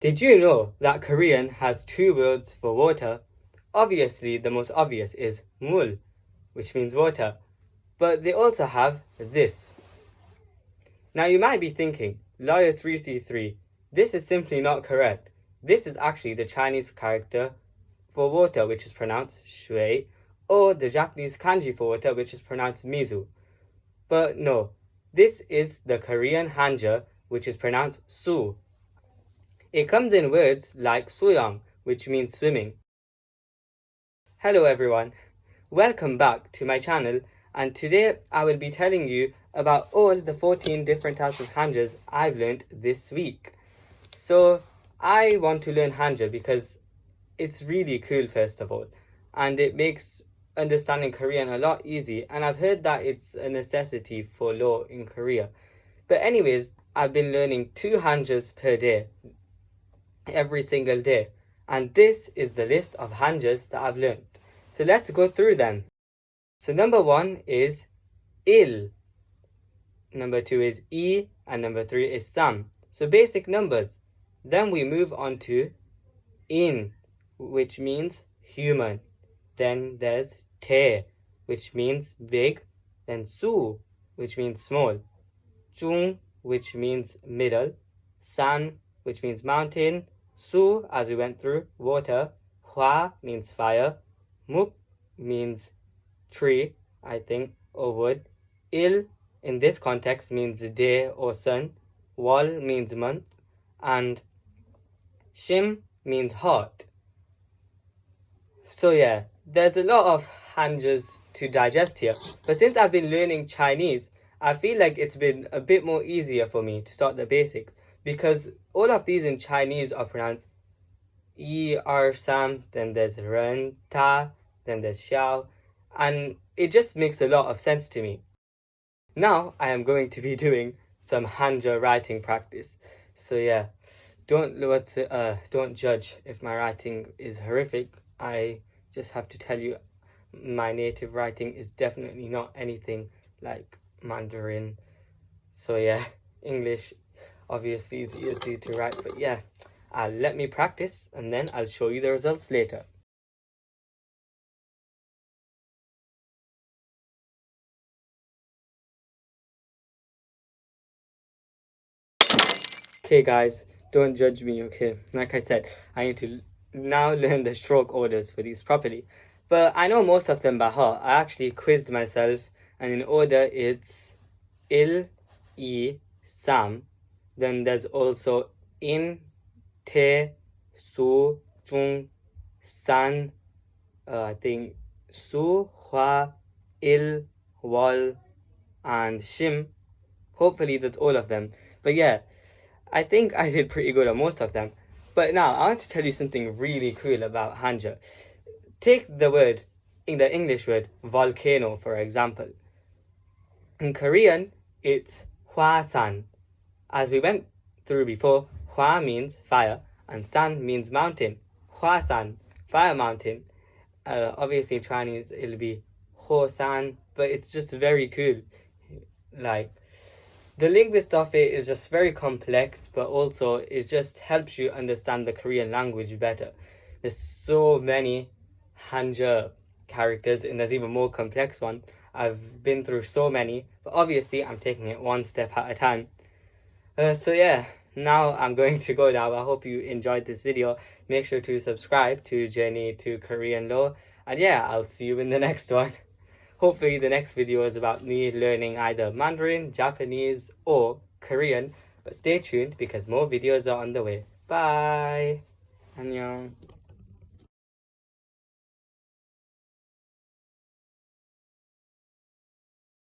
Did you know that Korean has two words for water? Obviously, the most obvious is 물, which means water, but they also have this. Now you might be thinking, Lawyer 333, this is simply not correct. This is actually the Chinese character for water, which is pronounced shui, or the Japanese kanji for water, which is pronounced mizu. But no, this is the Korean Hanja, which is pronounced su. It comes in words like su-yeong, which means swimming. Hello everyone, welcome back to my channel, and today I will be telling you about all the 14 different types of Hanjas I've learned this week. So I want to learn Hanja because it's really cool first of all, and it makes understanding Korean a lot easy, and I've heard that it's a necessity for law in Korea. But anyways, I've been learning 2 Hanjas per day, every single day, and this is the list of Hanjas that I've learned. So let's go through them. So number 1 is il, number 2 is I, and number 3 is sam. So basic numbers. Then we move on to in, which means human. Then there's te, which means big. Then su, which means small. Jung, which means middle. San, which means mountain. Su, as we went through, water. Hwa means fire. Muk means tree, I think, or wood. Il, in this context, means day or sun. Wal means month. And shim means heart. So yeah, there's a lot of Hanjas to digest here. But since I've been learning Chinese, I feel like it's been a bit more easier for me to start the basics, because all of these in Chinese are pronounced yi, er, sam, then there's ren, ta, then there's xiao, and it just makes a lot of sense to me. Now I am going to be doing some Hanja writing practice. So yeah, don't judge if my writing is horrific. I just have to tell you, my native writing is definitely not anything like Mandarin. So yeah, English obviously is easy to write, but yeah, let me practice and then I'll show you the results later. Okay guys, don't judge me, okay? Like I said, I need to now learn the stroke orders for these properly. But I know most of them by heart. I actually quizzed myself, and in order it's il, I, sam. Then there's also in, te, su, jung, san, I think su, hua, il, wal, and shim. Hopefully that's all of them. But yeah, I think I did pretty good on most of them. But now, I want to tell you something really cool about Hanja. Take the word, in the English word, volcano, for example. In Korean, it's hwasan. As we went through before, hwa means fire, and san means mountain. Hwasan, fire mountain. Obviously in Chinese, it'll be hosan, but it's just very cool. Like, the linguist of it is just very complex, but also it just helps you understand the Korean language better. There's so many Hanja characters, and there's even more complex one. I've been through so many, but obviously I'm taking it one step at a time. So yeah, now I'm going to go now. I hope you enjoyed this video. Make sure to subscribe to Journey to Korean Law, and yeah, I'll see you in the next one. Hopefully the next video is about me learning either Mandarin, Japanese, or Korean. But stay tuned because more videos are on the way. Bye! Annyeong!